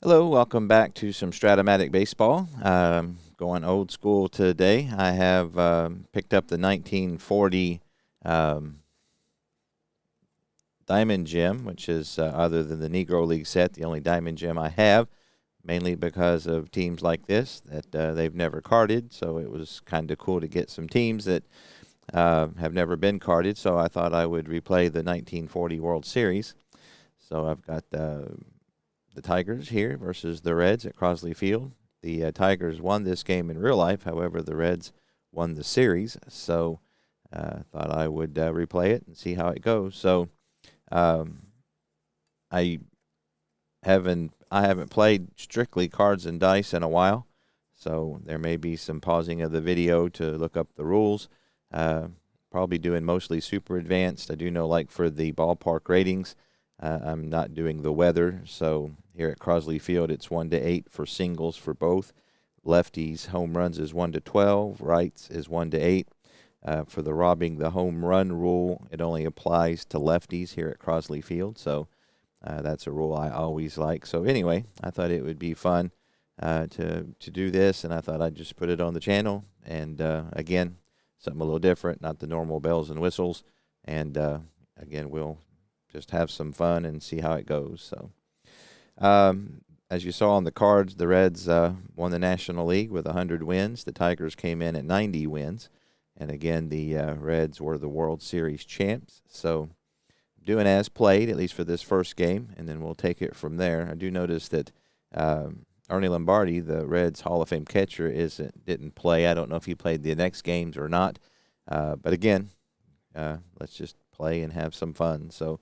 Hello, welcome back to some Stratomatic baseball. Going old school today. I have picked up the 1940 um, Diamond Gem, which is, other than the Negro League set, the only Diamond Gem I have, mainly because of teams like this that they've never carded. So it was kind of cool to get some teams that have never been carded. So I thought I would replay the 1940 World Series. So I've got the Tigers here versus the Reds at Crosley Field. The Tigers won this game in real life. However, the Reds won the series. So thought I would replay it and see how it goes. So I haven't played strictly cards and dice in a while. So there may be some pausing of the video to look up the rules. Probably doing mostly super advanced. I do know, like for the ballpark ratings, I'm not doing the weather. So here at Crosley Field, it's 1-8 for singles for both. Lefties home runs is 1-12. Rights is 1-8. For the robbing the home run rule, it only applies to lefties here at Crosley Field. So that's a rule I always like. So anyway, I thought it would be fun to do this, and I thought I'd just put it on the channel. And again, something a little different, not the normal bells and whistles. And again, we'll just have some fun and see how it goes. So as you saw on the cards, the Reds won the National League with 100 wins. The Tigers came in at 90 wins. And again, the Reds were the World Series champs. So doing as played, at least for this first game, and then we'll take it from there. I do notice that Ernie Lombardi, the Reds Hall of Fame catcher, didn't play. I don't know if he played the next games or not. But again, let's just play and have some fun. So,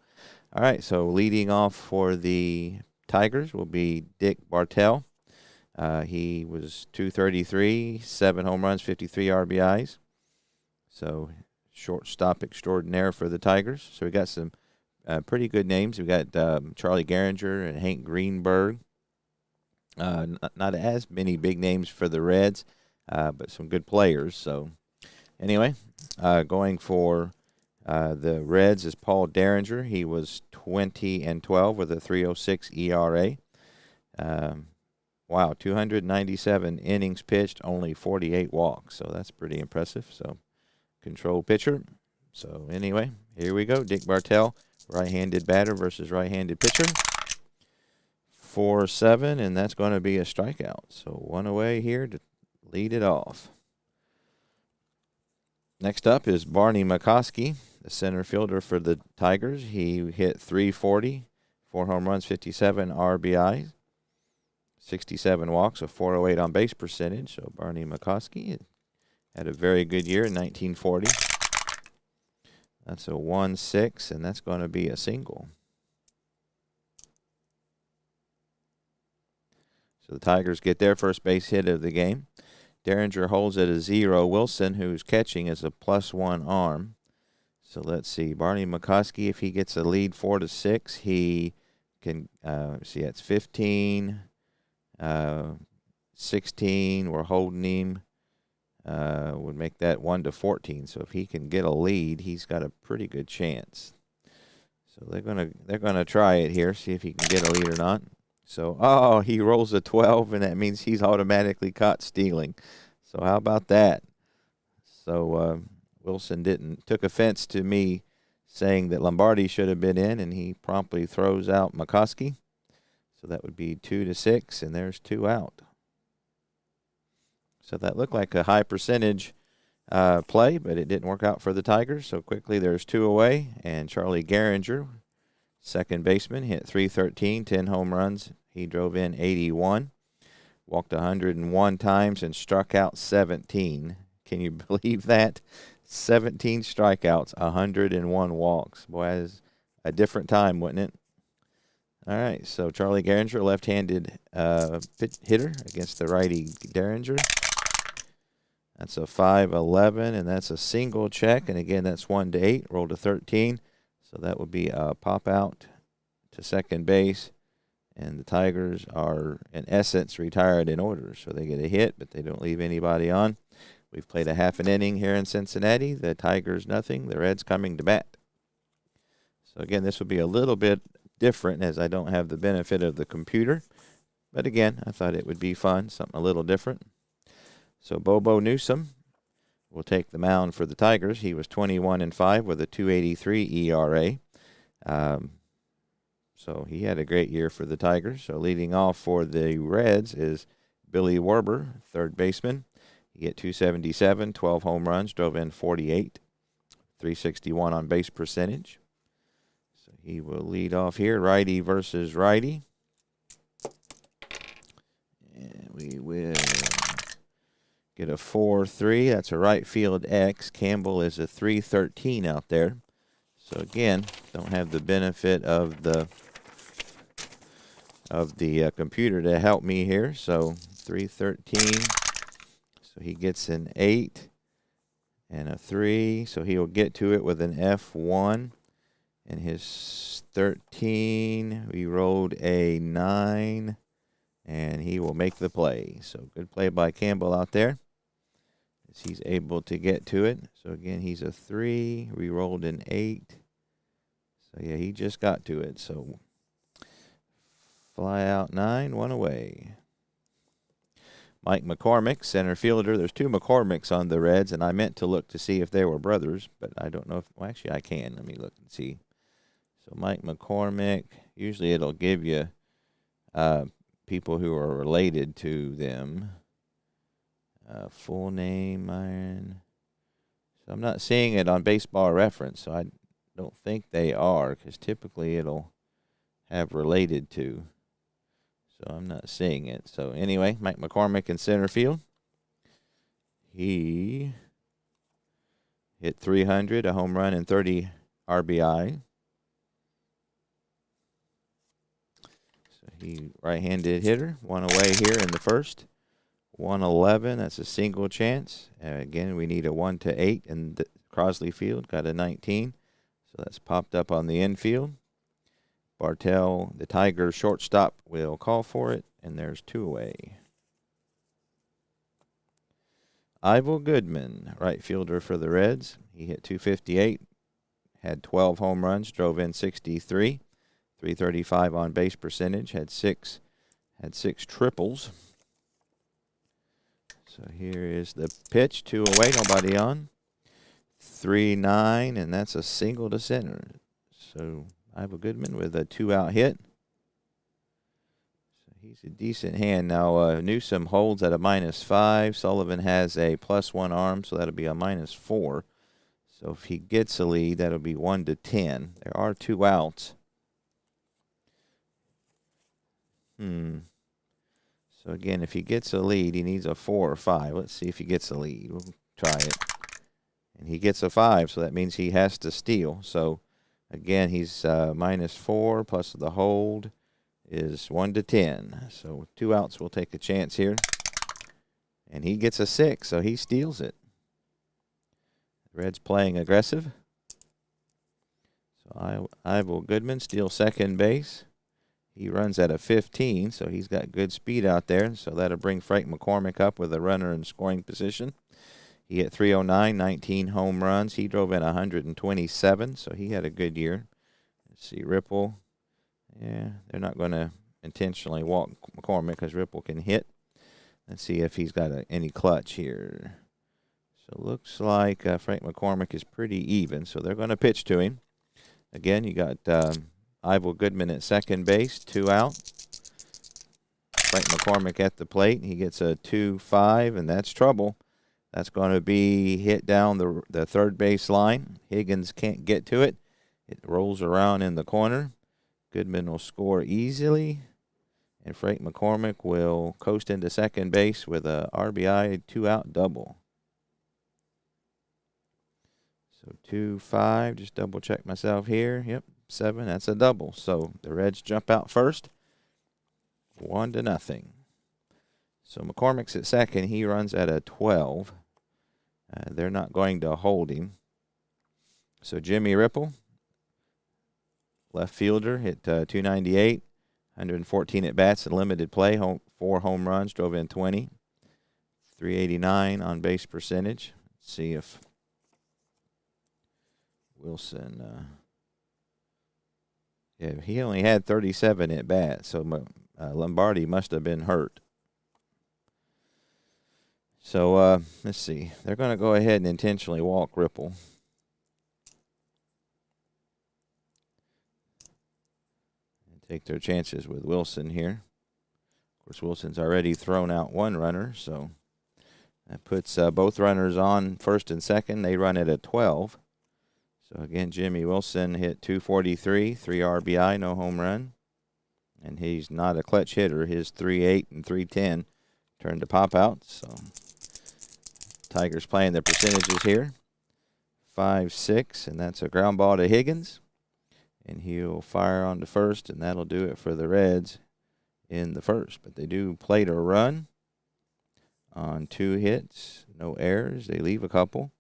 all right, so leading off for the Tigers will be Dick Bartell. He was 233, 7 home runs, 53 RBIs. So shortstop extraordinaire for the Tigers. So we got some pretty good names. We got Charlie Gehringer and Hank Greenberg. Not as many big names for the Reds, but some good players. So anyway, going for the Reds is Paul Derringer. He was 20-12 with a 3.06 ERA. Wow, 297 innings pitched, only 48 walks. So that's pretty impressive. So control pitcher. So anyway, here we go. Dick Bartell, right-handed batter versus right-handed pitcher. 4-7, and that's going to be a strikeout. So one away here to lead it off. Next up is Barney McCoskey, the center fielder for the Tigers. He hit 340, 4 home runs, 57 RBIs, 67 walks, a 408 on base percentage. So Barney McCoskey had a very good year in 1940. That's a 1-6, and that's going to be a single. So the Tigers get their first base hit of the game. Derringer holds it a 0. Wilson, who's catching, is a +1 arm. So let's see. Barney McCoskey, if he gets a lead 4-6, he can see that's 15, 16. We're holding him. Would make that 1-14. So if he can get a lead, he's got a pretty good chance. So they're gonna try it here, see if he can get a lead or not. So he rolls a 12, and that means he's automatically caught stealing. So how about that? So Wilson took offense to me saying that Lombardi should have been in, and he promptly throws out McCoskey. So that would be 2-6, and there's 2 out. So that looked like a high percentage play, but it didn't work out for the Tigers. So quickly there's 2 away, and Charlie Gehringer, second baseman, hit 313, 10 home runs. He drove in 81, walked 101 times, and struck out 17. Can you believe that? 17 strikeouts, 101 walks. Boy, that is a different time, wouldn't it? All right, so Charlie Gehringer, left-handed hitter against the righty Derringer. That's a 5-11, and that's a single check. And again, that's 1-8, rolled to 13. So that would be a pop out to second base. And the Tigers are, in essence, retired in order. So they get a hit, but they don't leave anybody on. We've played a half an inning here in Cincinnati. The Tigers nothing. The Reds coming to bat. So again, this will be a little bit different as I don't have the benefit of the computer. But again, I thought it would be fun, something a little different. So Bobo Newsome will take the mound for the Tigers. He was 21-5 with a 2.83 ERA. So he had a great year for the Tigers. So leading off for the Reds is Billy Werber, third baseman. He hit 277, 12 home runs, drove in 48, 361 on base percentage. So he will lead off here, righty versus righty. And we will get a 4-3. That's a right field X. Campbell is a 3-13 out there. So again, don't have the benefit of the computer to help me here. So 3-13. So he gets an 8 and a 3. So he will get to it with an F1. And his 13, we rolled a 9. And he will make the play. So good play by Campbell out there, as he's able to get to it. So again, he's a 3. We rolled an 8. So yeah, he just got to it. So fly out 9, 1 away. Mike McCormick, center fielder. There's 2 McCormicks on the Reds, and I meant to look to see if they were brothers, but I don't know if, well, actually I can. Let me look and see. So Mike McCormick, usually it'll give you people who are related to them. Full name, Iron. So I'm not seeing it on Baseball Reference, so I don't think they are, because typically it'll have related to. So I'm not seeing it. So anyway, Mike McCormick in center field. He hit 300, a home run, and 30 RBI. So he right-handed hitter, 1 away here in the first. 111, that's a single chance. Again, we need a 1-8 in the Crosley Field. Got a 19. So that's popped up on the infield. Bartell, the Tigers shortstop, will call for it, and there's 2 away. Ivel Goodman, right fielder for the Reds. He hit 258, had 12 home runs, drove in 63, 335 on base percentage, had six triples. So here is the pitch, 2 away, nobody on. 3-9, and that's a single to center. So Ivel Goodman with a 2-out hit. So he's a decent hand. Now Newsome holds at a -5. Sullivan has a +1 arm, so that'll be a -4. So if he gets a lead, that'll be 1-10. There are 2 outs. So again, if he gets a lead, he needs a 4 or 5. Let's see if he gets a lead. We'll try it. And he gets a 5, so that means he has to steal. So again, he's -4 plus the hold is 1-10. So 2 outs will take a chance here. And he gets a 6, so he steals it. Reds playing aggressive. So Ivel Goodman steals second base. He runs at a 15, so he's got good speed out there. So that'll bring Frank McCormick up with a runner in scoring position. He hit 309, 19 home runs. He drove in 127, so he had a good year. Let's see, Ripple. Yeah, they're not going to intentionally walk McCormick because Ripple can hit. Let's see if he's got any clutch here. So it looks like Frank McCormick is pretty even, so they're going to pitch to him. Again, you got Ivel Goodman at second base, 2 out. Frank McCormick at the plate. He gets a 2-5, and that's trouble. That's going to be hit down the third base line. Higgins can't get to it. It rolls around in the corner. Goodman will score easily, and Frank McCormick will coast into second base with a RBI 2-out double. So 2-5, just double check myself here. Yep, 7, that's a double. So the Reds jump out first, 1-0. So McCormick's at second. He runs at a 12. They're not going to hold him. So Jimmy Ripple, left fielder, hit 298, 114 at bats and limited play, 4 home runs, drove in 20, 389 on base percentage. Let's see if Wilson, yeah, he only had 37 at bats. So Lombardi must have been hurt. So let's see. They're going to go ahead and intentionally walk Ripple. And take their chances with Wilson here. Of course, Wilson's already thrown out one runner, so that puts both runners on first and second. They run it at 12. So again, Jimmy Wilson hit 243, 3 RBI, no home run. And he's not a clutch hitter. His 3.8 and 3.10 turned to pop out. So Tigers playing the percentages here. 5-6, and that's a ground ball to Higgins. And he'll fire on to first, and that'll do it for the Reds in the first. But they do plate a run on 2 hits, no errors. They leave a couple.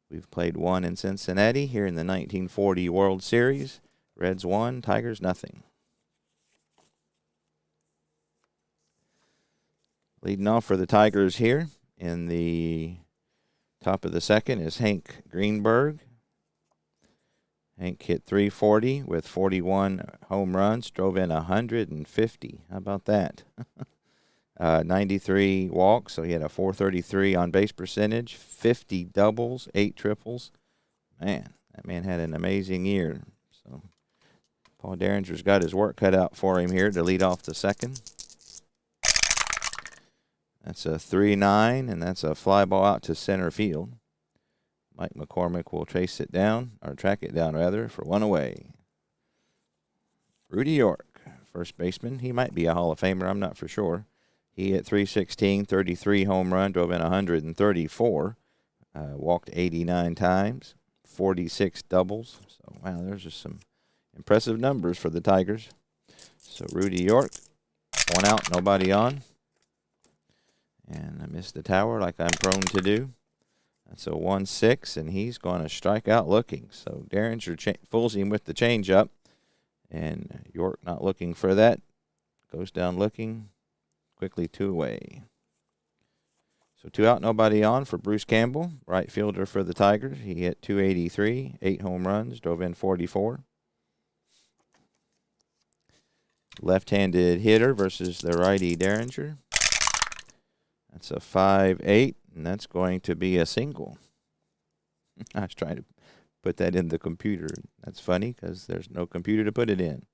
We've played 1 in Cincinnati here in the 1940 World Series. Reds 1, Tigers nothing. Leading off for the Tigers here in the top of the second is Hank Greenberg. Hank hit 340 with 41 home runs, drove in 150. How about that? 93 walks, so he had a 433 on base percentage, 50 doubles, 8 triples. Man, that man had an amazing year. So Paul Derringer's got his work cut out for him here to lead off the second. That's a 3-9, and that's a fly ball out to center field. Mike McCormick will track it down, for 1 away. Rudy York, first baseman. He might be a Hall of Famer, I'm not for sure. He hit 316, 33 home run, drove in 134, walked 89 times, 46 doubles. So, wow, there's just some impressive numbers for the Tigers. So, Rudy York, 1 out, nobody on. And I missed the tower like I'm prone to do. That's a 1-6, and he's going to strike out looking. So, Derringer fools him with the changeup, and York not looking for that. Goes down looking. Quickly 2 away. So 2 out, nobody on for Bruce Campbell, right fielder for the Tigers. He hit 283, 8 home runs, drove in 44. Left-handed hitter versus the righty Derringer. That's a 5-8, and that's going to be a single. I was trying to put that in the computer. That's funny because there's no computer to put it in.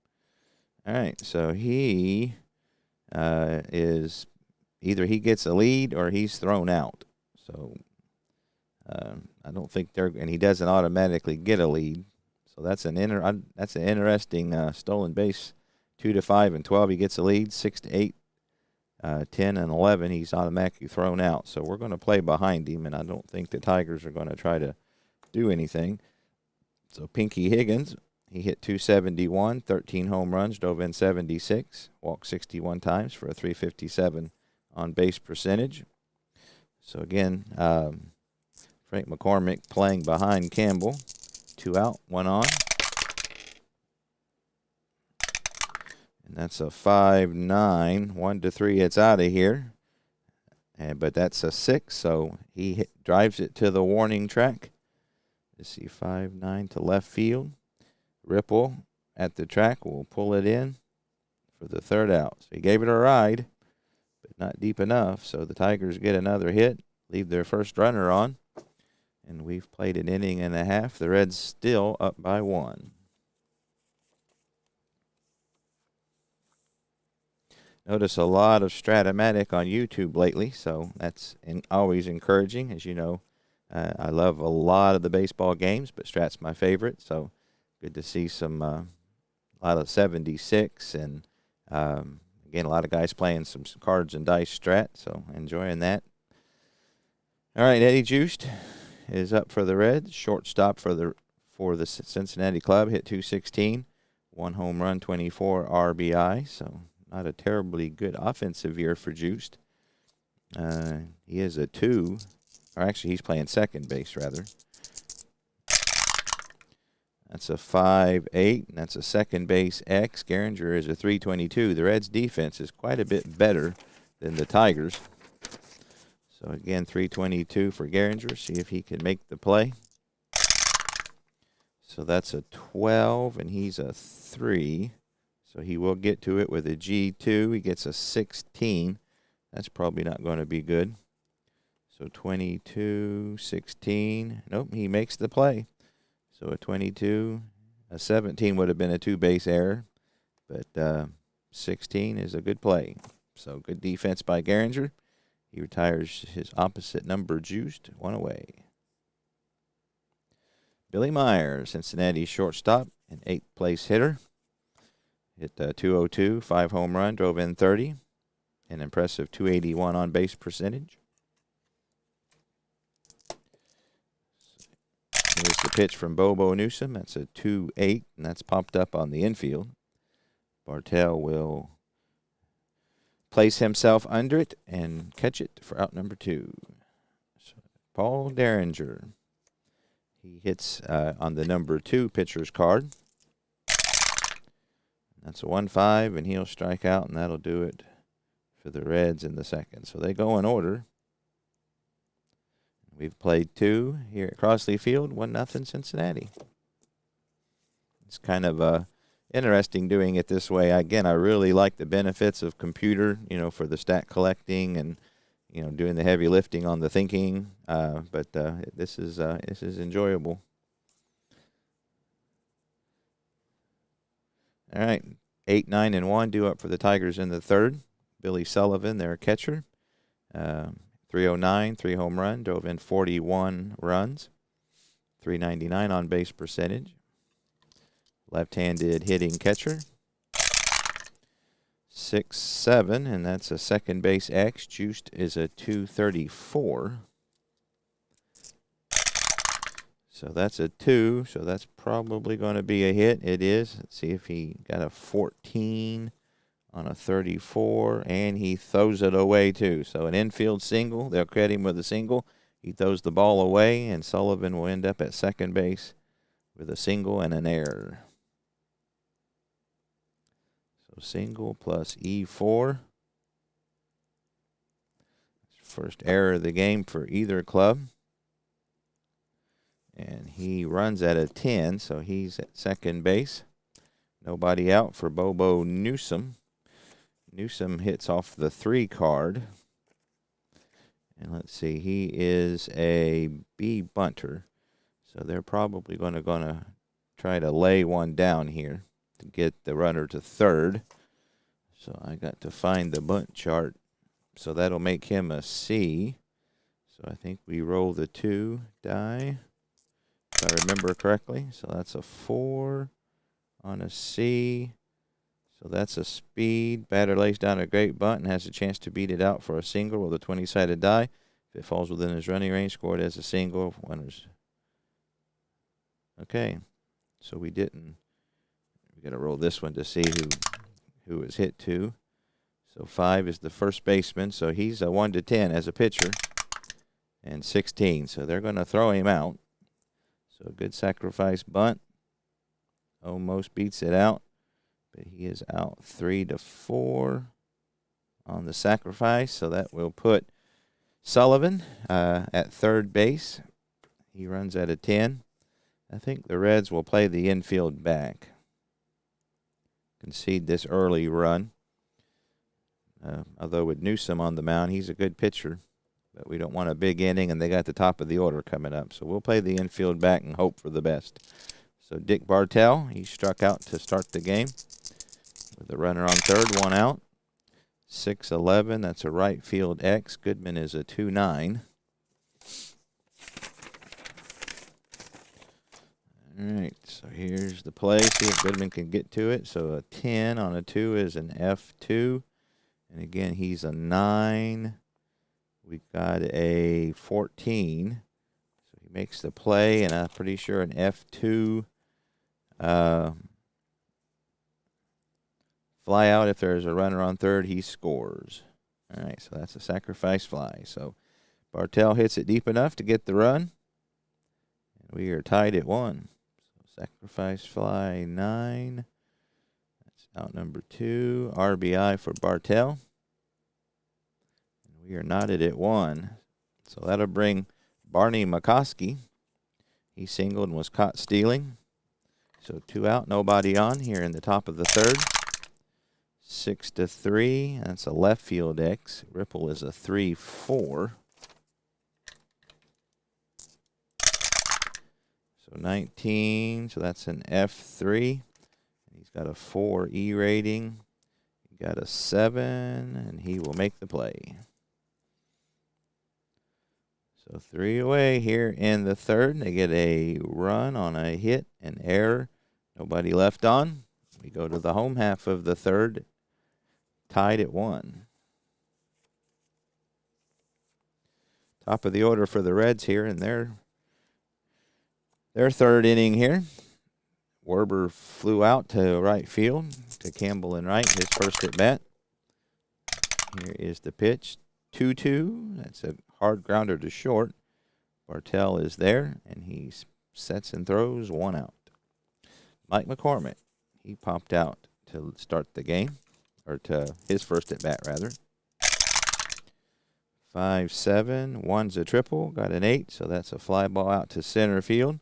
All right, so he is either he gets a lead or he's thrown out. So I don't think and he doesn't automatically get a lead. So that's an interesting stolen base. 2 to 5 and 12 he gets a lead. 6 to 8, 10 and 11 he's automatically thrown out. So we're going to play behind him, and I don't think the Tigers are going to try to do anything. So Pinky Higgins. He hit 271, 13 home runs, drove in 76, walked 61 times for a 357 on base percentage. So again, Frank McCormick playing behind Campbell. 2 out, 1 on. And that's a 5-9, 1 to 3. It's out of here. But that's a 6, so he drives it to the warning track. Let's see, 5-9 to left field. Ripple at the track will pull it in for the 3rd out. So he gave it a ride, but not deep enough. So the Tigers get another hit, leave their first runner on, and we've played an inning and a half. The Reds still up by 1. Notice a lot of Stratomatic on YouTube lately, so that's always encouraging. As you know, I love a lot of the baseball games, but Strat's my favorite, so good to see a lot of 76, and again, a lot of guys playing some cards and dice Strat, so enjoying that. All right, Eddie Juiced is up for the Reds. Shortstop for the Cincinnati club, hit 216, 1 home run, 24 RBI, so not a terribly good offensive year for Juiced. He is a 2, or actually he's playing second base, rather. That's a 5-8, and that's a second base X. Gehringer is a 322. The Reds' defense is quite a bit better than the Tigers. So, again, 322 for Gehringer. See if he can make the play. So that's a 12, and he's a 3. So he will get to it with a G2. He gets a 16. That's probably not going to be good. So 22, 16. Nope, he makes the play. So a 22, a 17 would have been a 2-base error. But 16 is a good play. So good defense by Gehringer. He retires his opposite number juiced, 1 away. Billy Myers, Cincinnati shortstop, an 8th place hitter. Hit 202, 5 home run, drove in 30. An impressive 281 on base percentage. Here's the pitch from Bobo Newsom. That's a 2-8, and that's popped up on the infield. Bartell will place himself under it and catch it for out number 2. So Paul Derringer. He hits on the number 2 pitcher's card. That's a 1-5, and he'll strike out, and that'll do it for the Reds in the second. So they go in order. We've played 2 here at Crossley Field, 1-0 Cincinnati. It's kind of interesting doing it this way. Again, I really like the benefits of computer, for the stat collecting and, doing the heavy lifting on the thinking. But this is enjoyable. All right, 8, 9, and 1 due up for the Tigers in the third. Billy Sullivan, their catcher. 309, 3 home run, drove in 41 runs. 399 on base percentage. Left-handed hitting catcher. 6-7, and that's a second base X. Juiced is a 234. So that's a 2, so that's probably going to be a hit. It is. Let's see if he got a 14 on a 34, and he throws it away too. So an infield single. They'll credit him with a single. He throws the ball away, and Sullivan will end up at second base with a single and an error. So single plus E4. First error of the game for either club. And he runs at a 10, so he's at second base. Nobody out for Bobo Newsom. Newsom hits off the 3 card. And let's see, he is a B bunter. So they're probably going to try to lay one down here to get the runner to third. So I got to find the bunt chart. So that'll make him a C. So I think we roll the 2 die, if I remember correctly. So that's a 4 on a C. So that's a speed. Batter lays down a great bunt and has a chance to beat it out for a single with a 20-sided die. If it falls within his running range, scored as a single. Winners. Okay. So we didn't. We got to roll this one to see who was hit to. So 5 is the first baseman. So he's a 1 to 10 as a pitcher. And 16. So they're going to throw him out. So a good sacrifice bunt. Almost beats it out. But he is out 3 to 4 on the sacrifice. So that will put Sullivan at third base. He runs at a 10. I think the Reds will play the infield back. Concede this early run. Although with Newsom on the mound, he's a good pitcher. But we don't want a big inning, and they got the top of the order coming up. So we'll play the infield back and hope for the best. So Dick Bartell, he struck out to start the game with the runner on third, 1 out. 6-11, that's a right field X. Goodman is a 2-9. All right, so here's the play. See if Goodman can get to it. So a 10 on a 2 is an F2. And again, he's a 9. We've got a 14. So he makes the play, and I'm pretty sure an F2 fly out. If there's a runner on third, he scores. All right, so that's a sacrifice fly. So Bartell hits it deep enough to get the run. And we are tied at 1. So sacrifice fly 9. That's out number 2. RBI for Bartell. We are knotted at 1. So that'll bring Barney McCoskey. He singled and was caught stealing. So 2 out, nobody on here in the top of the third. 6-3. That's a left field X. Ripple is a 3-4. So 19. So that's an F3. He's got a 4 E rating. He got a 7, and he will make the play. So 3 away here in the third. They get a run on a hit, an error. Nobody left on. We go to the home half of the third, tied at 1. Top of the order for the Reds here in their third inning here. Werber flew out to right field to Campbell and Wright, his first at bat. Here is the pitch. 2-2. That's a hard grounder to short. Bartell is there, and he sets and throws 1 out. Mike McCormick, he popped out to start the game, or to his first at bat, rather. 5-7. 1's a triple. Got an 8, so that's a fly ball out to center field.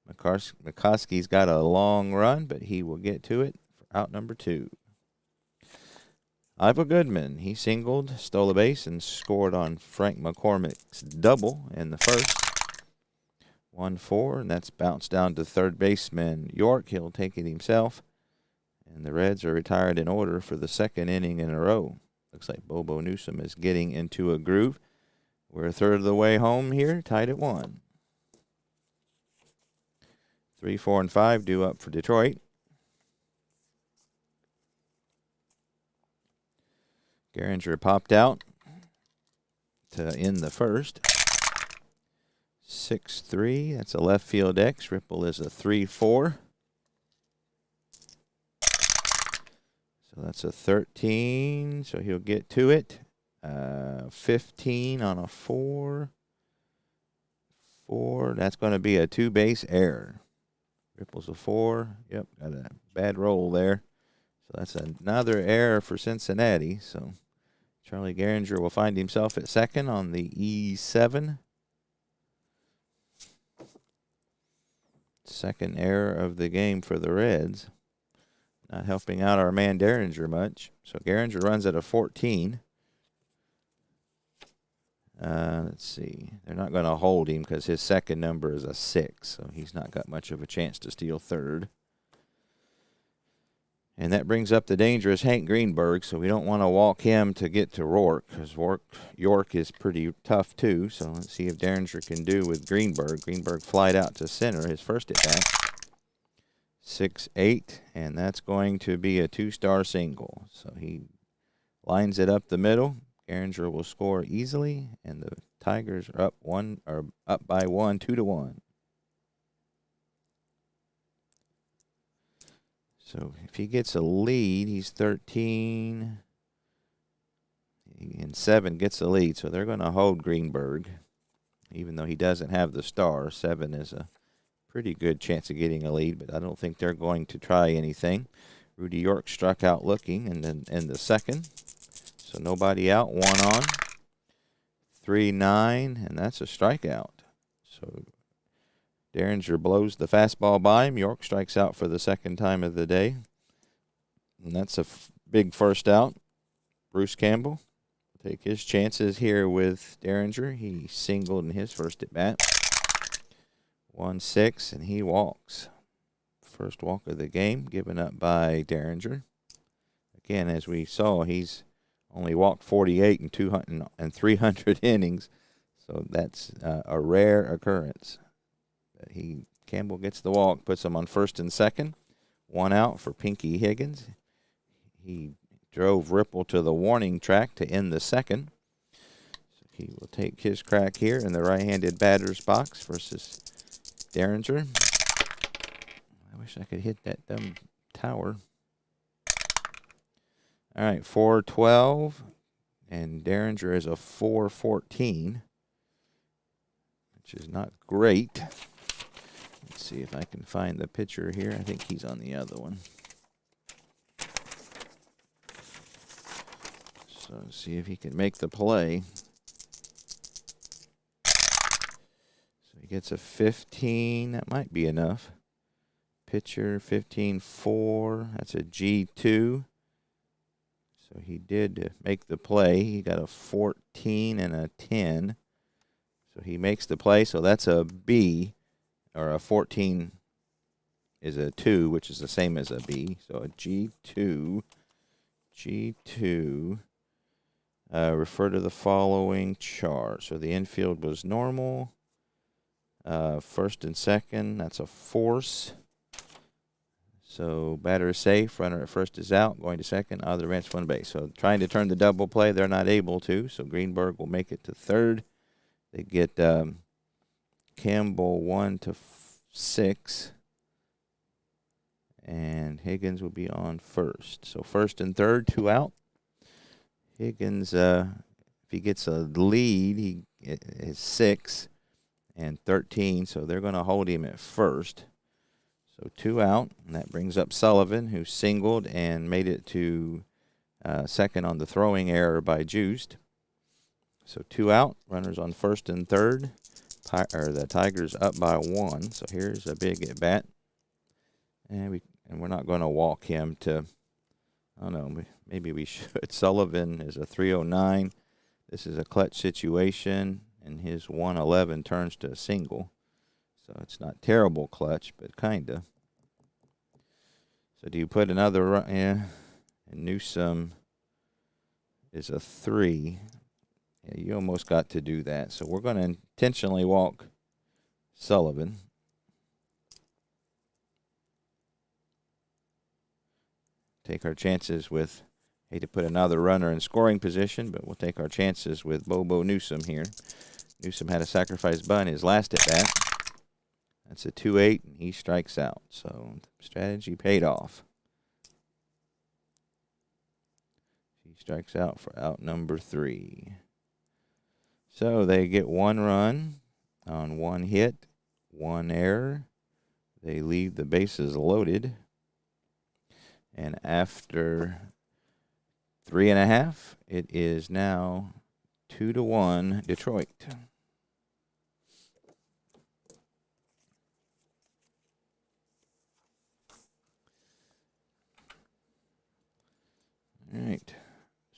McCoskey's got a long run, but he will get to it for out number 2. Iva Goodman, he singled, stole a base, and scored on Frank McCormick's double in the first. 1-4, and that's bounced down to third baseman York. He'll take it himself. And the Reds are retired in order for the second inning in a row. Looks like Bobo Newsom is getting into a groove. We're a third of the way home here, tied at 1. 3, 4, and 5 due up for Detroit. Gehringer popped out to end the first. 6-3. That's a left field X. Ripple is a 3-4. So that's a 13. So he'll get to it. 15 on a 4. 4. That's going to be a 2-base error. Ripple's a 4. Yep, got a bad roll there. So that's another error for Cincinnati. So Charlie Gehringer will find himself at second on the E7. Second error of the game for the Reds. Not helping out our man Gehringer much. So Gehringer runs at a 14. Let's see. They're not going to hold him because his second number is a 6. So he's not got much of a chance to steal third. And that brings up the dangerous Hank Greenberg, so we don't want to walk him to get to Rourke, because York is pretty tough too. So let's see if Gehringer can do with Greenberg. Greenberg flied out to center, his first at bat. 6-8, and that's going to be a 2-star single. So he lines it up the middle. Gehringer will score easily, and the Tigers are up by 1, 2-1. So if he gets a lead, he's 13, and 7 gets a lead. So they're going to hold Greenberg, even though he doesn't have the star. 7 is a pretty good chance of getting a lead, but I don't think they're going to try anything. Rudy York struck out looking in the second. So nobody out, 1 on. 3-9, and that's a strikeout. So Gehringer blows the fastball by him. York strikes out for the second time of the day. And that's a big first out. Bruce Campbell will take his chances here with Gehringer. He singled in his first at bat. 1-6, and he walks. First walk of the game given up by Gehringer. Again, as we saw, he's only walked 48 in 300 innings. So that's a rare occurrence. Campbell gets the walk, puts him on first and second. 1 out for Pinky Higgins. He drove Ripple to the warning track to end the second. So he will take his crack here in the right-handed batter's box versus Gehringer. I wish I could hit that dumb tower. All right, 4-12, and Gehringer is a 4-14, which is not great. Let's see if I can find the pitcher here. I think he's on the other one. So see if he can make the play. So he gets a 15. That might be enough. Pitcher 15-4. That's a G2. So he did make the play. He got a 14 and a 10. So he makes the play. So that's a B, or a 14 is a 2, which is the same as a B. So a G2. Refer to the following chart. So the infield was normal. First and second, that's a force. So batter is safe, runner at first is out, going to second, other ranch one base. So trying to turn the double play, they're not able to. So Greenberg will make it to third. They get Campbell 1 to 6. And Higgins will be on first. So first and third, 2 out. Higgins, if he gets a lead, he is 6 and 13. So they're going to hold him at first. So 2 out, and that brings up Sullivan, who singled and made it to second on the throwing error by Juiced. So 2 out, runners on first and third. The Tigers up by 1. So here's a big at bat, and we're not going to walk him to. I don't know. Maybe we should. Sullivan is a 309. This is a clutch situation, and his 111 turns to a single. So it's not terrible clutch, but kind of. So do you put another run? Yeah. And Newsom is a 3. Yeah, you almost got to do that. So we're going to intentionally walk Sullivan. Take our chances with, hate to put another runner in scoring position, but we'll take our chances with Bobo Newsom here. Newsom had a sacrifice bunt his last at bat. That's a 2-8, and he strikes out. So strategy paid off. He strikes out for out number 3. So they get 1 run on 1 hit, 1 error. They leave the bases loaded. And after 3.5, it is now 2-1 Detroit. All right.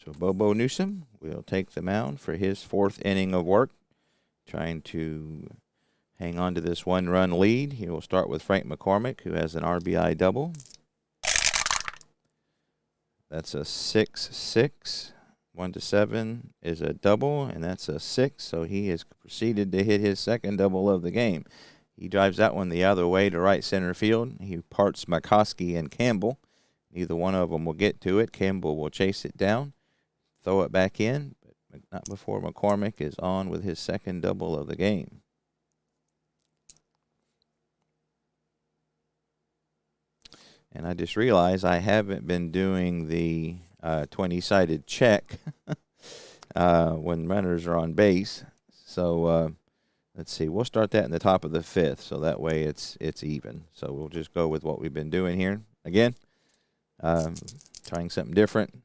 So Bobo Newsom will take the mound for his 4th inning of work, trying to hang on to this 1-run lead. He will start with Frank McCormick, who has an RBI double. That's a 6-6. 1 to 7 is a double, and that's a 6. So he has proceeded to hit his 2nd double of the game. He drives that one the other way to right center field. He parts McCoskey and Campbell. Neither one of them will get to it. Campbell will chase it down, throw it back in, but not before McCormick is on with his 2nd double of the game. And I just realized I haven't been doing the 20-sided check when runners are on base. So let's see. We'll start that in the top of the 5th, so that way it's even. So we'll just go with what we've been doing here. Again, trying something different.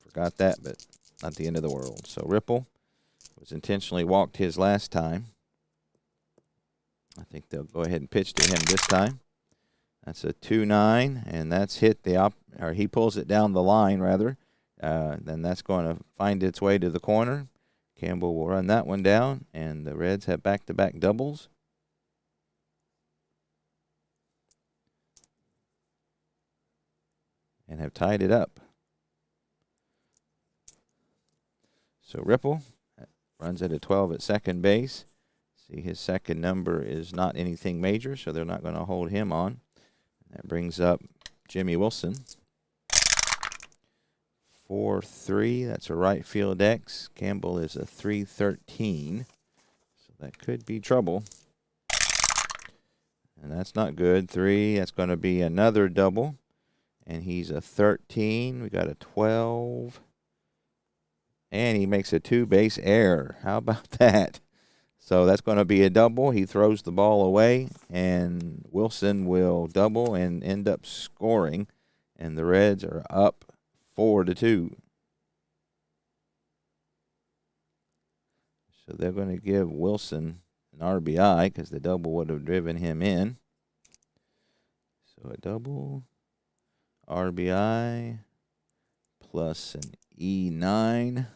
Forgot that, but not the end of the world. So Ripple was intentionally walked his last time. I think they'll go ahead and pitch to him this time. That's a 2-9, and that's hit or he pulls it down the line, rather. Then that's going to find its way to the corner. Campbell will run that one down, and the Reds have back-to-back doubles. And have tied it up. So Ripple runs at a 12 at second base. See, his 2nd number is not anything major, so they're not going to hold him on. That brings up Jimmy Wilson. 4-3, that's a right field X. Campbell is a 3-13, so that could be trouble. And that's not good. 3, that's going to be another double. And he's a 13. We got a 12. And he makes a 2-base error. How about that? So that's going to be a double. He throws the ball away, and Wilson will double and end up scoring. And the Reds are up 4-2. So they're going to give Wilson an RBI because the double would have driven him in. So a double, RBI, plus an E9.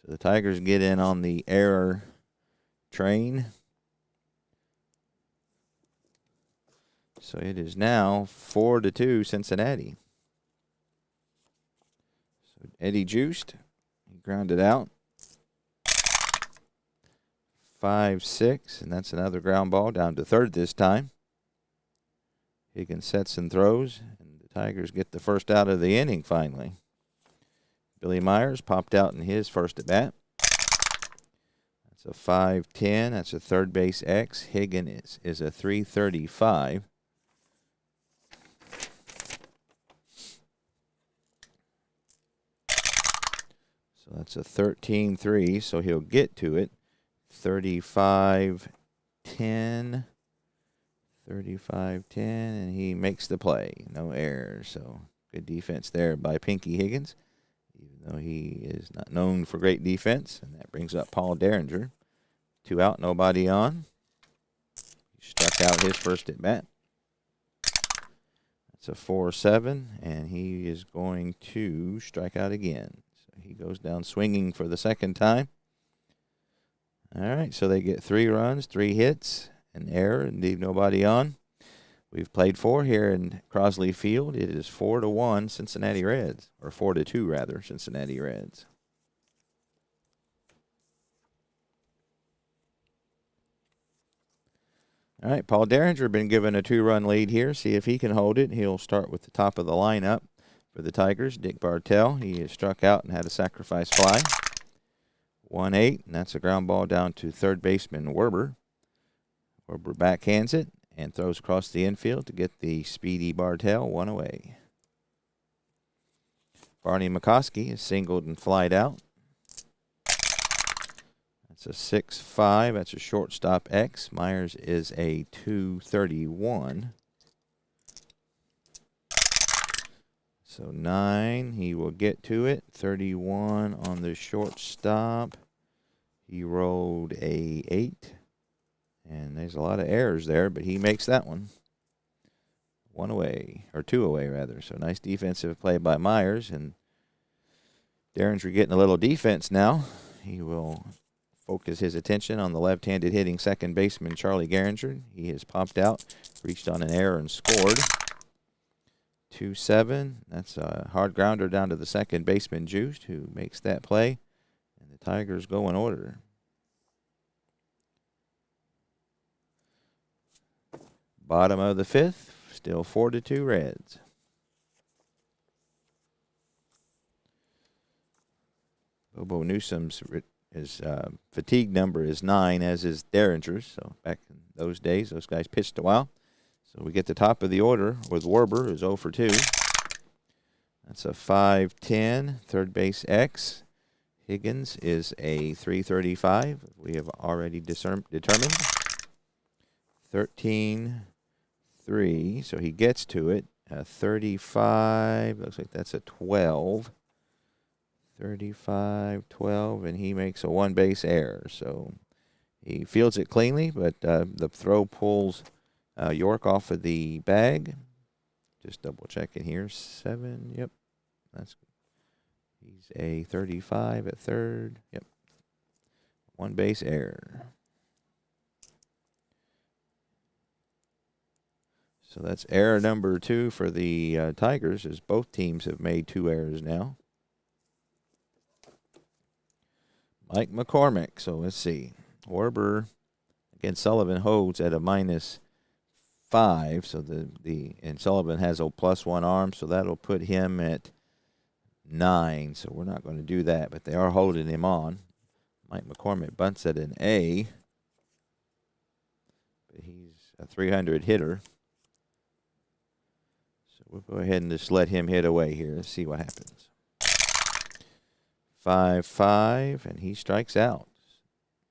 So the Tigers get in on the error train. So it is now 4-2 Cincinnati. So Eddie juiced. He grounded out. 5-6, and that's another ground ball down to third this time. Higgins sets and throws, and the Tigers get the first out of the inning finally. Billy Myers popped out in his first at bat. That's a 5-10. That's a third base X. Higgins is a 335. So that's a 13-3, so he'll get to it. 35-10. 35-10, and he makes the play. No errors, so good defense there by Pinky Higgins, even though he is not known for great defense. And that brings up Paul Derringer. 2 out, nobody on. He struck out his first at bat. That's a 4-7, and he is going to strike out again. So he goes down swinging for the second time. All right, so they get 3 runs, 3 hits, an error, and leave nobody on. We've played 4 here in Crosley Field. It is 4-1 Cincinnati Reds, or 4-2 rather, Cincinnati Reds. All right, Paul Derringer been given a 2-run lead here. See if he can hold it. He'll start with the top of the lineup for the Tigers. Dick Bartell, he is struck out and had a sacrifice fly. 1-8, and that's a ground ball down to third baseman Werber. Werber backhands it and throws across the infield to get the speedy Bartell 1 away. Barney McCoskey is singled and flied out. That's a 6-5. That's a shortstop X. Myers is a 231. So 9, he will get to it. 31 on the shortstop. He rolled a 8. And there's a lot of errors there, but he makes that one. 1 away, or 2 away rather. So nice defensive play by Myers. And Derringer getting a little defense now. He will focus his attention on the left-handed hitting second baseman Charlie Gehringer. He has popped out, reached on an error, and scored. 2-7. That's a hard grounder down to the second baseman Juiced, who makes that play. And the Tigers go in order. Bottom of the 5th, still 4-2 Reds. Bobo Newsom's fatigue number is 9, as is Derringer's. So back in those days, those guys pitched a while. So we get the top of the order with Werber, who's 0 for 2. That's a 5-10, third base X. Higgins is a 335. We have already determined. 13-3, so he gets to it. 35, looks like that's a 12. 35-12, and he makes a 1-base error. So he fields it cleanly, but the throw pulls York off of the bag. Just double checking here. 7, yep. He's a 35 at third. Yep. 1-base error. So that's error number 2 for the Tigers, as both teams have made 2 errors now. Mike McCormick. So let's see. Werber, again, Sullivan holds at a -5. So and Sullivan has a +1 arm, so that'll put him at 9. So we're not going to do that, but they are holding him on. Mike McCormick bunts at an A. But he's a 300 hitter. So we'll go ahead and just let him hit away here. Let's see what happens. 5-5, and he strikes out.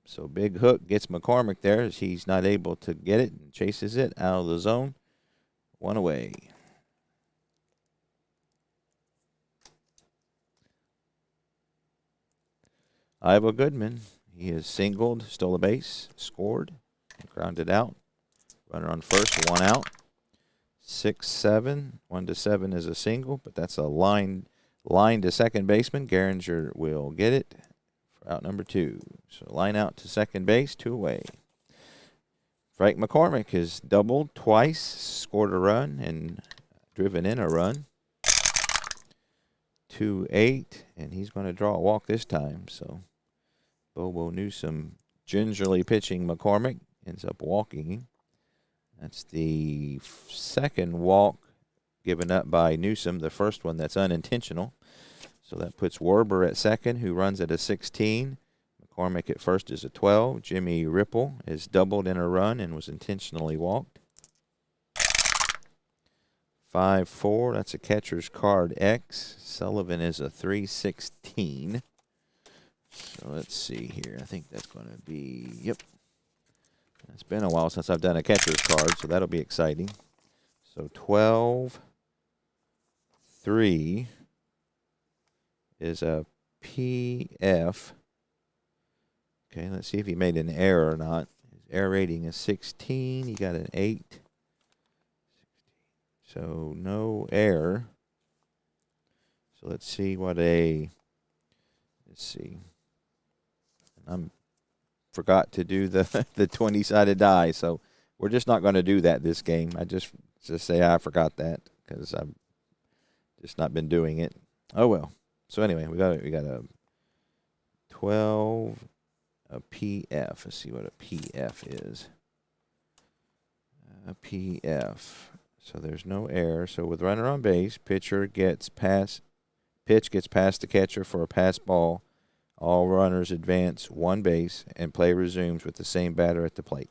So big hook gets McCormick there as he's not able to get it and chases it out of the zone. 1 away. Iowa Goodman, he is singled, stole a base, scored, grounded out. Runner on first, 1 out. 6-7. 1-7 is a single, but that's a line to second baseman. Garinger will get it for out number 2. So line out to second base, 2 away. Frank McCormick has doubled twice, scored a run, and driven in a run. 2-8, and he's going to draw a walk this time. So Bobo Newsom gingerly pitching McCormick, ends up walking. That's the second walk given up by Newsom, the first one that's unintentional. So that puts Werber at second, who runs at a 16. McCormick at first is a 12. Jimmy Ripple is doubled in a run and was intentionally walked. 5-4, that's a catcher's card X. Sullivan is a 3-16. So let's see here. I think that's going to be, yep. It's been a while since I've done a catcher's card, so that'll be exciting. So 12-3 is a PF. Okay, let's see if he made an error or not. His error rating is 16. He got an 8. So no error. So let's see what let's see. Forgot to do the 20-sided die, so we're just not going to do that this game. I just say I forgot that because I've just not been doing it. Oh well. So anyway, we got a 12, a PF. Let's see what a PF is. A PF. So there's no error. So with runner on base, pitch gets past the catcher for a pass ball. All runners advance 1 base, and play resumes with the same batter at the plate.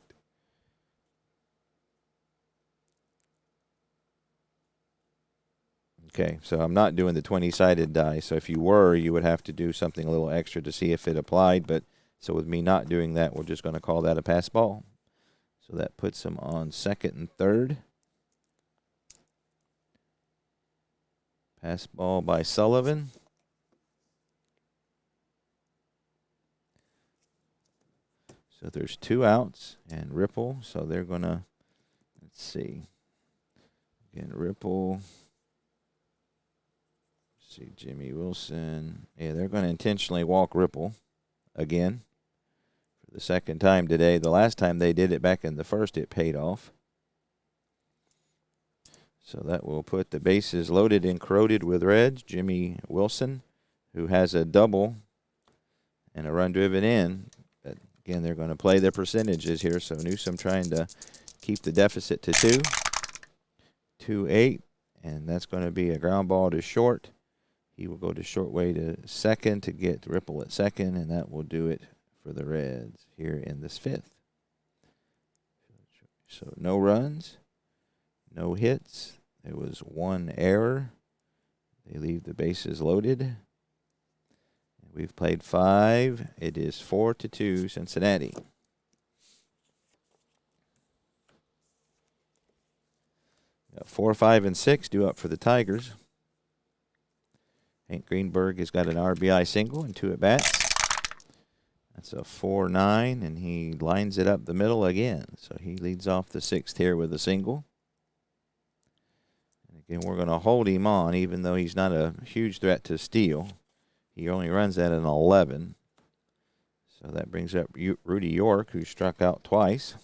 Okay, so I'm not doing the 20-sided die. So if you were, you would have to do something a little extra to see if it applied. But so with me not doing that, we're just going to call that a pass ball. So that puts him on second and third. Pass ball by Sullivan. So there's 2 outs and Ripple. So they're going to, let's see. Again, Ripple. Let's see, Jimmy Wilson. Yeah, they're going to intentionally walk Ripple again for the second time today. The last time they did it back in the first, it paid off. So that will put the bases loaded and corroded with reds. Jimmy Wilson, who has a double and a run driven in. But again, they're going to play their percentages here. So Newsom trying to keep the deficit to 2. 2-8, and that's going to be a ground ball to short. He will go to short way to second to get Ripple at second, and that will do it for the Reds here in this 5th. So no runs, no hits. There was 1 error. They leave the bases loaded. We've played 5. It is 4-2 Cincinnati. Got 4, 5, and 6 due up for the Tigers. Hank Greenberg has got an RBI single and 2 at-bats. That's a 4-9, and he lines it up the middle again. So he leads off the 6th here with a single. And again, we're going to hold him on, even though he's not a huge threat to steal. He only runs at an 11. So that brings up Rudy York, who struck out twice.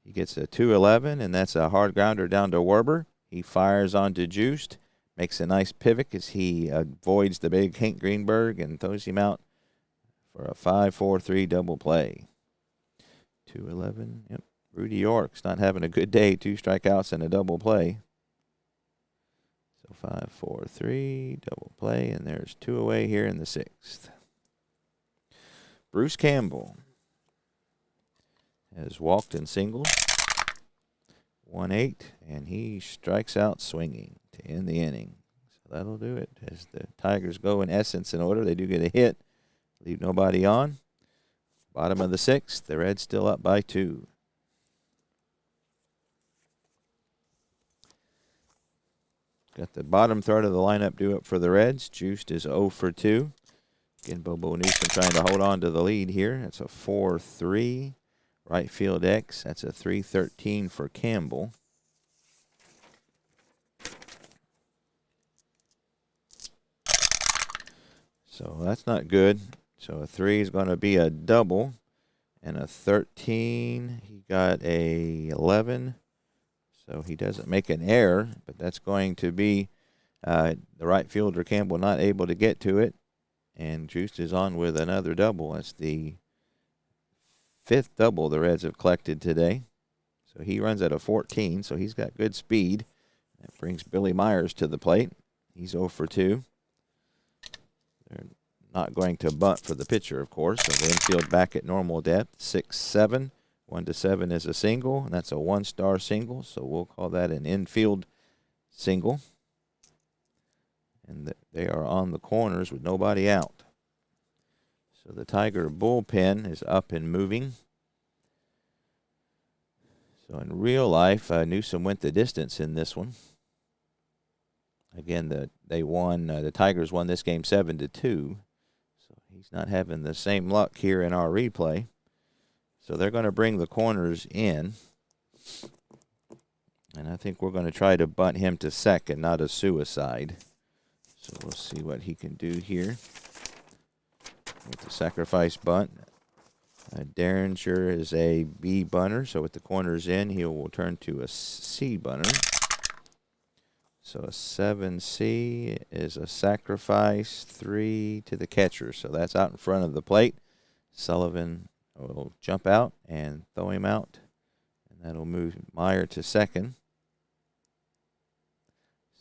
He gets a 2-11, and that's a hard grounder down to Werber. He fires onto Juiced, makes a nice pivot as he avoids the big Hank Greenberg and throws him out for a 5-4-3 double play. 2-11, yep. Rudy York's not having a good day. 2 strikeouts and a double play. So 5-4-3 double play, and there's 2 away here in the 6th. Bruce Campbell has walked and singled. 1-8, and he strikes out swinging to end the inning. So that'll do it. As the Tigers go in essence in order, they do get a hit. Leave nobody on. Bottom of the 6th, the Reds still up by 2. Got the bottom third of the lineup due up for the Reds. Juiced is 0 for 2. Again, Bobo Newsom trying to hold on to the lead here. It's a 4-3. Right field X. That's a 313 for Campbell. So that's not good. So a 3 is going to be a double. And a 13, he got a 11. So he doesn't make an error, but that's going to be the right fielder Campbell not able to get to it. And Juiced is on with another double. That's the 5th double the Reds have collected today. So he runs at a 14, so he's got good speed. That brings Billy Myers to the plate. He's 0 for 2. They're not going to bunt for the pitcher, of course. So the infield back at normal depth. 6-7. 1-7 is a single, and that's a 1-star single. So we'll call that an infield single. And they are on the corners with nobody out. So the Tiger bullpen is up and moving. So in real life, Newsom went the distance in this one. Again, the Tigers won this game 7-2. So he's not having the same luck here in our replay. So they're going to bring the corners in. And I think we're going to try to bunt him to second, not a suicide. So we'll see what he can do here with the sacrifice bunt. Derringer is a B bunter, so with the corners in, he will turn to a C bunter. So a 7C is a sacrifice, 3 to the catcher. So that's out in front of the plate. Sullivan will jump out and throw him out, and that'll move Meyer to second.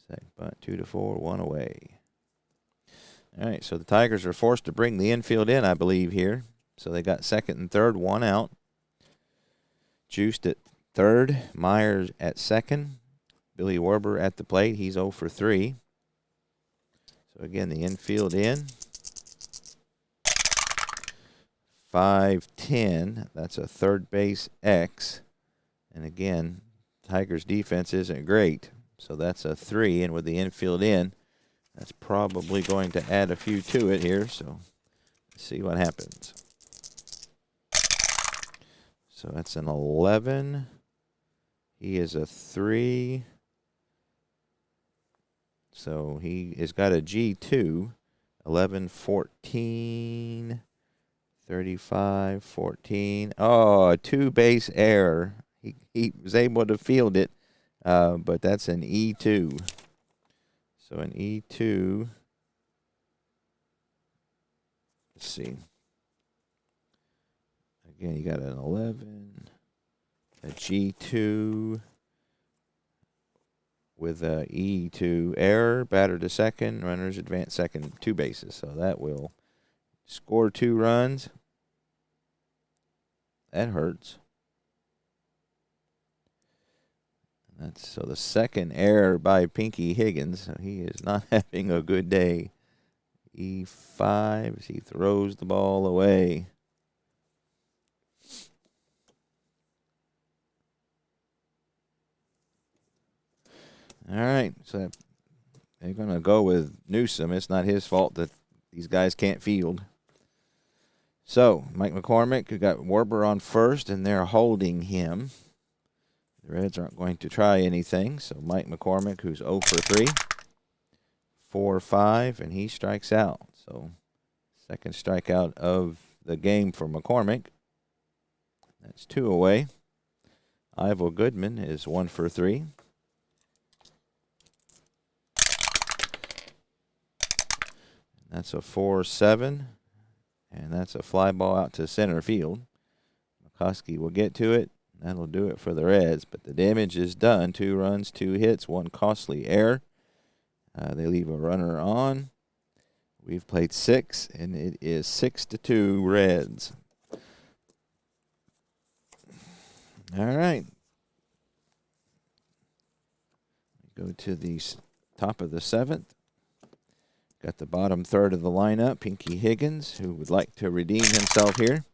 Second bunt, 2-4, 1 away. All right, so the Tigers are forced to bring the infield in, I believe, here. So they got second and third, 1 out. Juiced at third, Myers at second. Billy Werber at the plate. He's 0 for 3. So again, the infield in. 5-10. That's a third base X. And again, Tigers defense isn't great. So that's a 3. And with the infield in, that's probably going to add a few to it here. So let's see what happens. So that's an 11. He is a 3. So he has got a G2. 11, 14, 35, 14. Oh, a 2-base error. He was able to field it, but that's an E2. So an E2. Let's see. Again, you got an 11, a G2 with a E2 error, batter to second, runners advance second, 2 bases. So that will score 2 runs. That hurts. So the second error by Pinky Higgins. So he is not having a good day. E5 as he throws the ball away. All right, so they're going to go with Newsom. It's not his fault that these guys can't field. So Mike McCormick, who got Werber on first, and they're holding him. The Reds aren't going to try anything. So Mike McCormick, who's 0 for 3, 4-5, and he strikes out. So second strikeout of the game for McCormick. That's 2 away. Ivo Goodman is 1 for 3. That's a 4-7, and that's a fly ball out to center field. McCoskey will get to it. That'll do it for the Reds, but the damage is done. 2 runs, 2 hits, 1 costly error. They leave a runner on. We've played 6, and it is 6-2 Reds. All right. Go to the top of the 7th. Got the bottom third of the lineup, Pinky Higgins, who would like to redeem himself here.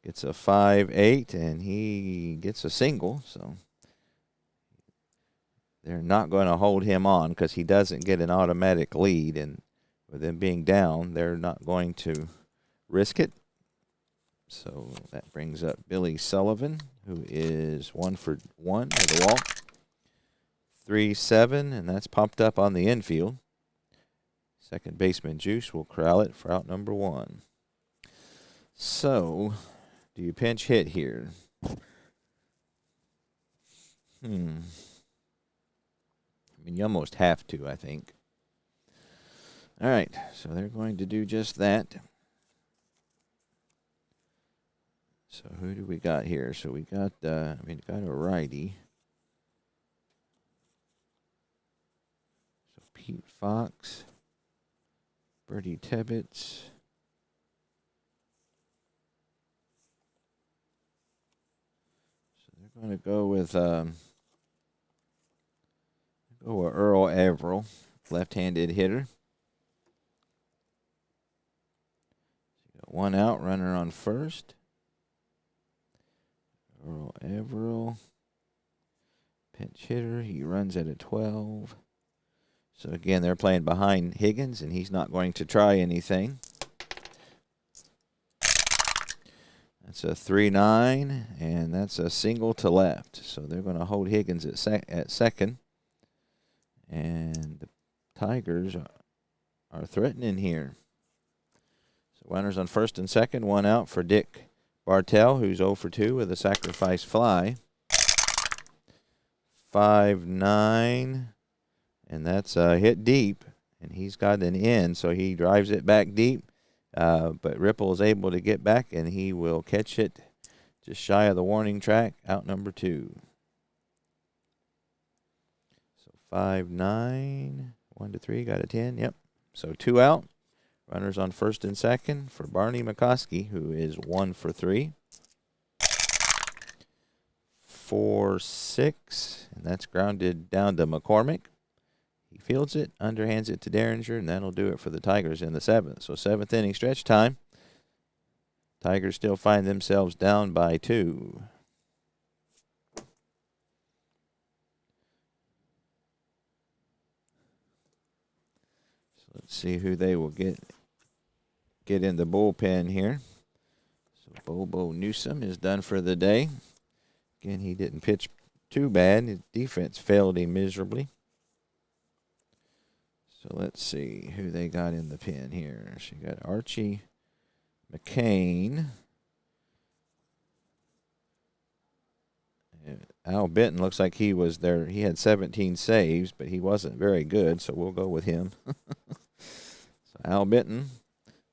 Gets a 5-8, and he gets a single. So they're not going to hold him on because he doesn't get an automatic lead. And with them being down, they're not going to risk it. So that brings up Billy Sullivan, who is 1 for 1 with a walk. 3-7, and that's popped up on the infield. Second baseman Juice will corral it for out number 1. So, do you pinch hit here? I mean, you almost have to, I think. All right, so they're going to do just that. So who do we got here? So we got a righty. So Pete Fox, Bertie Tebbetts. So they're going to go with Earl Averill, left-handed hitter. So got 1 out, runner on first. Earl Averill, pinch hitter. He runs at a 12. So again, they're playing behind Higgins, and he's not going to try anything. That's a 3-9, and that's a single to left. So they're going to hold Higgins at second. And the Tigers are threatening here. So runners on first and second, 1 out for Dick Bartell, who's 0 for 2 with a sacrifice fly. 5-9, and that's hit deep, and he's got an in, so he drives it back deep. But Ripple is able to get back, and he will catch it just shy of the warning track, out number 2. So 5-9, 1-3, got a 10, yep. So 2 out. Runners on first and second for Barney McCoskey, who is 1 for 3. 4-6, and that's grounded down to McCormick. He fields it, underhands it to Derringer, and that'll do it for the Tigers in the 7th. So 7th inning stretch time. Tigers still find themselves down by 2. So let's see who they will get in the bullpen here. So Bobo Newsom is done for the day. Again, he didn't pitch too bad. His defense failed him miserably. So let's see who they got in the pen here. So you got Archie McCain. Al Benton looks like he was there. He had 17 saves, but he wasn't very good, so we'll go with him. So Al Benton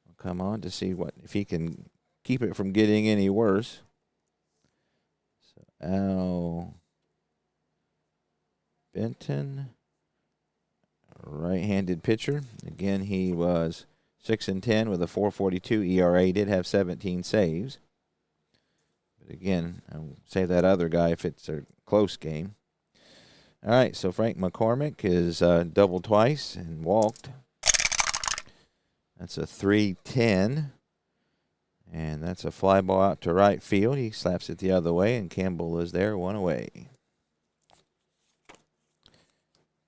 will come on to see if he can keep it from getting any worse. So Al Benton, right-handed pitcher. Again, he was 6-10 with a 4.42 ERA. He did have 17 saves. But again, I'll save that other guy if it's a close game. All right, so Frank McCormick is doubled twice and walked. That's a 3-10. And that's a fly ball out to right field. He slaps it the other way, and Campbell is there, 1 away.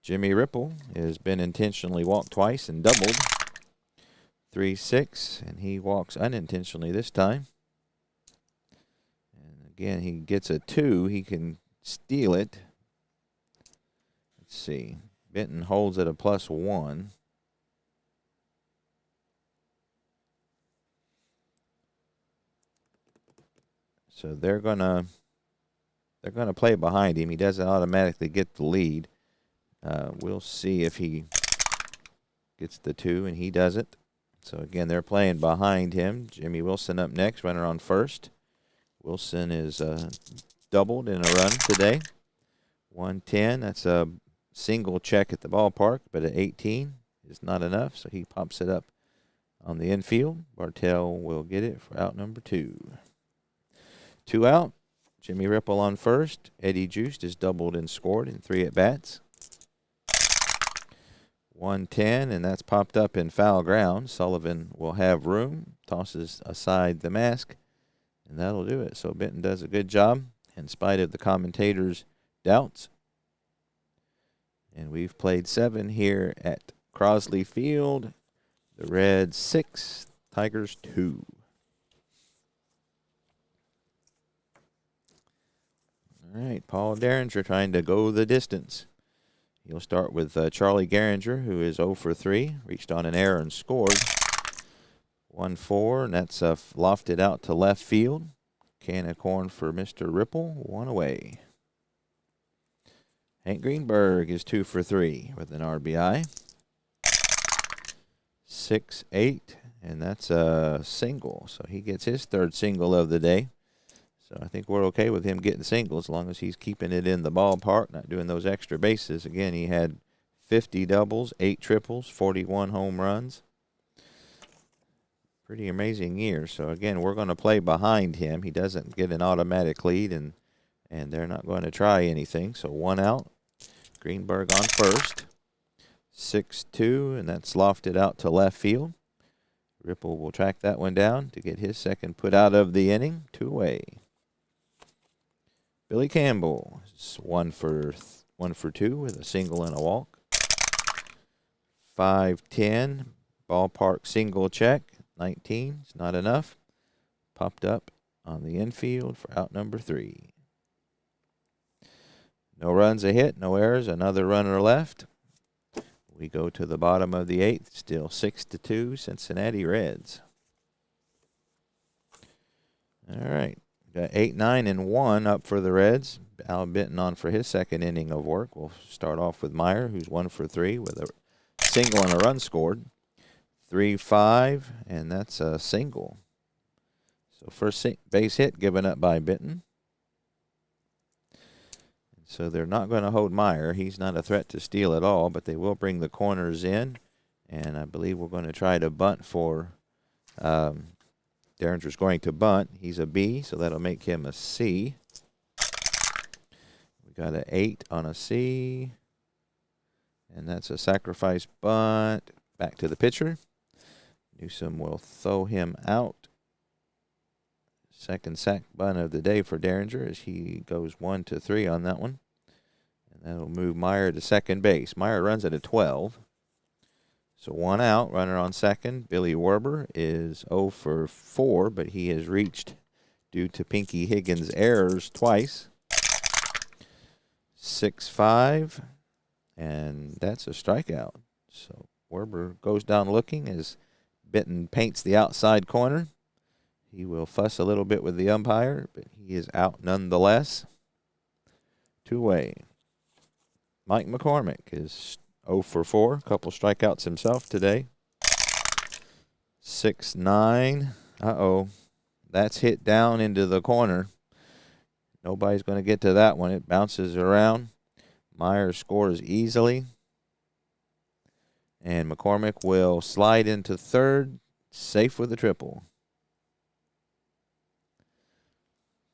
Jimmy Ripple has been intentionally walked twice and doubled. 3-6, and he walks unintentionally this time. And again, he gets a 2. He can steal it. Let's see. Benton holds at a +1. So they're gonna play behind him. He doesn't automatically get the lead. We'll see if he gets the 2, and he doesn't. So again, they're playing behind him. Jimmy Wilson up next, runner on first. Wilson is doubled in a run today. 110. That's a single check at the ballpark, but at 18 is not enough, so he pops it up on the infield. Bartell will get it for out number 2. 2 out. Jimmy Ripple on first. Eddie Juiced is doubled and scored in 3 at-bats. 110, and that's popped up in foul ground. Sullivan will have room, tosses aside the mask, and that'll do it. So Benton does a good job in spite of the commentators' doubts. And we've played 7 here at Crosley Field. The Reds 6, Tigers 2. All right, Paul Derringer trying to go the distance. He'll start with Charlie Garinger, who is 0 for 3. Reached on an error and scored. 1-4, and that's lofted out to left field. Can of corn for Mr. Ripple, 1 away. Hank Greenberg is 2 for 3 with an RBI. 6-8, and that's a single. So he gets his third single of the day. So I think we're okay with him getting singles as long as he's keeping it in the ballpark, not doing those extra bases. Again, he had 50 doubles, 8 triples, 41 home runs. Pretty amazing year. So, again, we're going to play behind him. He doesn't get an automatic lead, and they're not going to try anything. So, 1 out. Greenberg on first. 6-2, and that's lofted out to left field. Ripple will track that one down to get his second put out of the inning. 2 away. Billy Campbell is 1 for 2 with a single and a walk. 5-10, ballpark single check. 19 is not enough. Popped up on the infield for out number 3. No runs a hit, no errors, another runner left. We go to the bottom of the 8th, still 6-2, Cincinnati Reds. All right. Got 8, 9, and 1 up for the Reds. Al Benton on for his second inning of work. We'll start off with Meyer, who's 1 for 3 with a single and a run scored. 3-5, and that's a single. So first base hit given up by Benton. So they're not going to hold Meyer. He's not a threat to steal at all, but they will bring the corners in. And I believe we're going to try to bunt for Derringer's going to bunt. He's a B, so that'll make him a C. We got an 8 on a C. And that's a sacrifice bunt. Back to the pitcher. Newsom will throw him out. Second sack bunt of the day for Derringer as he goes 1-3 on that one. And that'll move Meyer to second base. Meyer runs at a 12. So 1 out, runner on second. Billy Werber is 0 for 4, but he has reached due to Pinky Higgins' errors twice. 6-5, and that's a strikeout. So Werber goes down looking as Benton paints the outside corner. He will fuss a little bit with the umpire, but he is out nonetheless. 2 away. Mike McCormick is 0 for 4. A couple strikeouts himself today. 6-9. Uh-oh. That's hit down into the corner. Nobody's going to get to that one. It bounces around. Meyer scores easily. And McCormick will slide into third. Safe with a triple.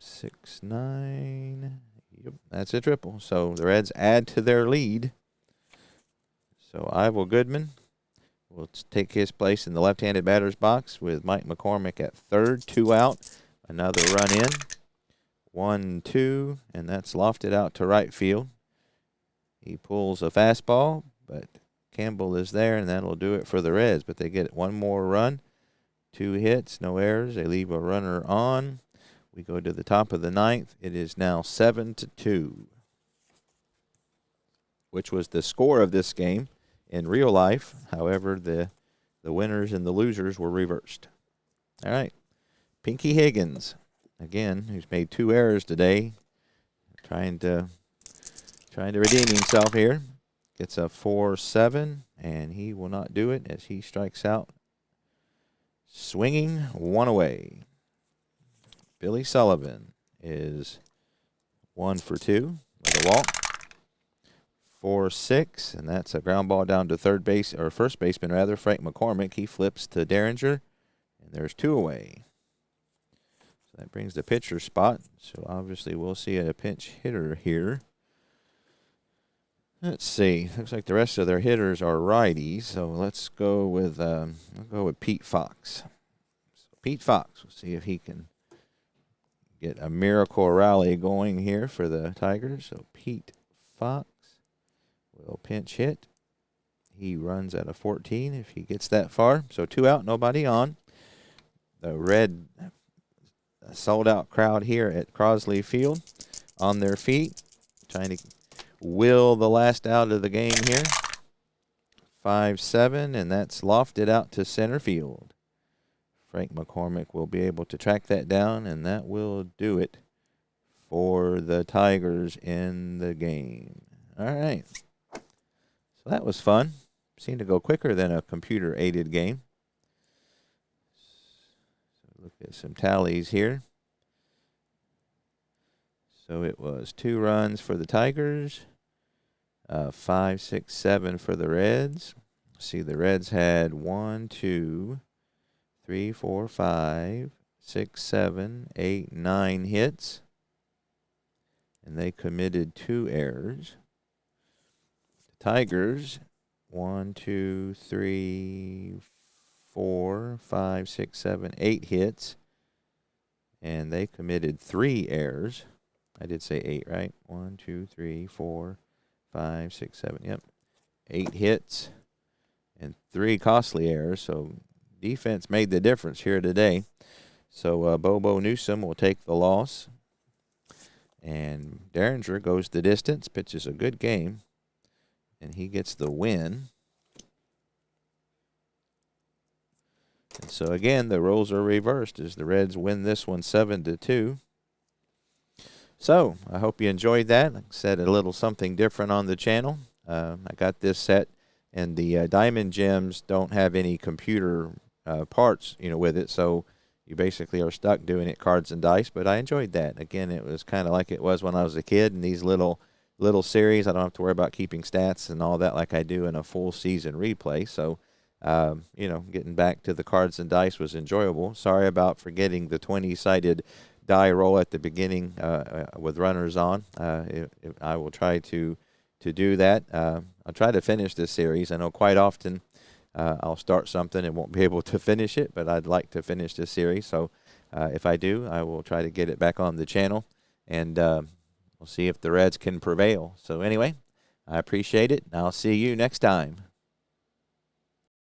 6-9. Yep, that's a triple. So the Reds add to their lead. So Ivor Goodman will take his place in the left-handed batter's box with Mike McCormick at third. 2 out. Another run in. 1-2, and that's lofted out to right field. He pulls a fastball, but Campbell is there, and that'll do it for the Reds. But they get 1 more run. 2 hits, no errors. They leave a runner on. We go to the top of the 9th. It is now 7-2, which was the score of this game in real life. However, the winners and the losers were reversed. All right. Pinky Higgins, again, who's made 2 errors today, trying to redeem himself here. Gets a 4-7, and he will not do it as he strikes out. Swinging 1 away. Billy Sullivan is 1 for 2 with a walk. 4-6, and that's a ground ball down to third base, or first baseman rather, Frank McCormick. He flips to Derringer, and there's 2 away. So that brings the pitcher spot. So obviously we'll see a pinch hitter here. Let's see. Looks like the rest of their hitters are righties. So let's go with Pete Fox. So Pete Fox. We'll see if he can get a miracle rally going here for the Tigers. So Pete Fox will pinch hit. He runs at a 14 if he gets that far. So 2 out, nobody on. The Red sold-out crowd here at Crosley Field on their feet, trying to will the last out of the game here. 5-7, and that's lofted out to center field. Frank McCormick will be able to track that down, and that will do it for the Tigers in the game. All right. So that was fun. Seemed to go quicker than a computer-aided game. So look at some tallies here. So it was 2 runs for the Tigers, 5, 6, 7 for the Reds. See, the Reds had 1, 2, 3, 4, 5, 6, 7, 8, 9 hits, and they committed 2 errors. The Tigers, 1, 2, 3, 4, 5, 6, 7, 8 hits, and they committed 3 errors. I did say 8, right? 1, 2, 3, 4, 5, 6, 7. Yep, 8 hits and 3 costly errors. So defense made the difference here today. So Bobo Newsom will take the loss, and Derringer goes the distance, pitches a good game, and he gets the win. And so again, the roles are reversed as the Reds win this one 7-2. So I hope you enjoyed that. Like I said, a little something different on the channel. I got this set, and the Diamond Gems don't have any computer parts, with it. So you basically are stuck doing it cards and dice. But I enjoyed that. Again, it was kind of like it was when I was a kid. In these little series, I don't have to worry about keeping stats and all that like I do in a full season replay. So getting back to the cards and dice was enjoyable. Sorry about forgetting the 20-sided die roll at the beginning with runners on. I will try to do that. I'll try to finish this series. I know quite often I'll start something and won't be able to finish it, but I'd like to finish this series. So if I do, I will try to get it back on the channel, and we'll see if the Reds can prevail. So anyway, I appreciate it. I'll see you next time.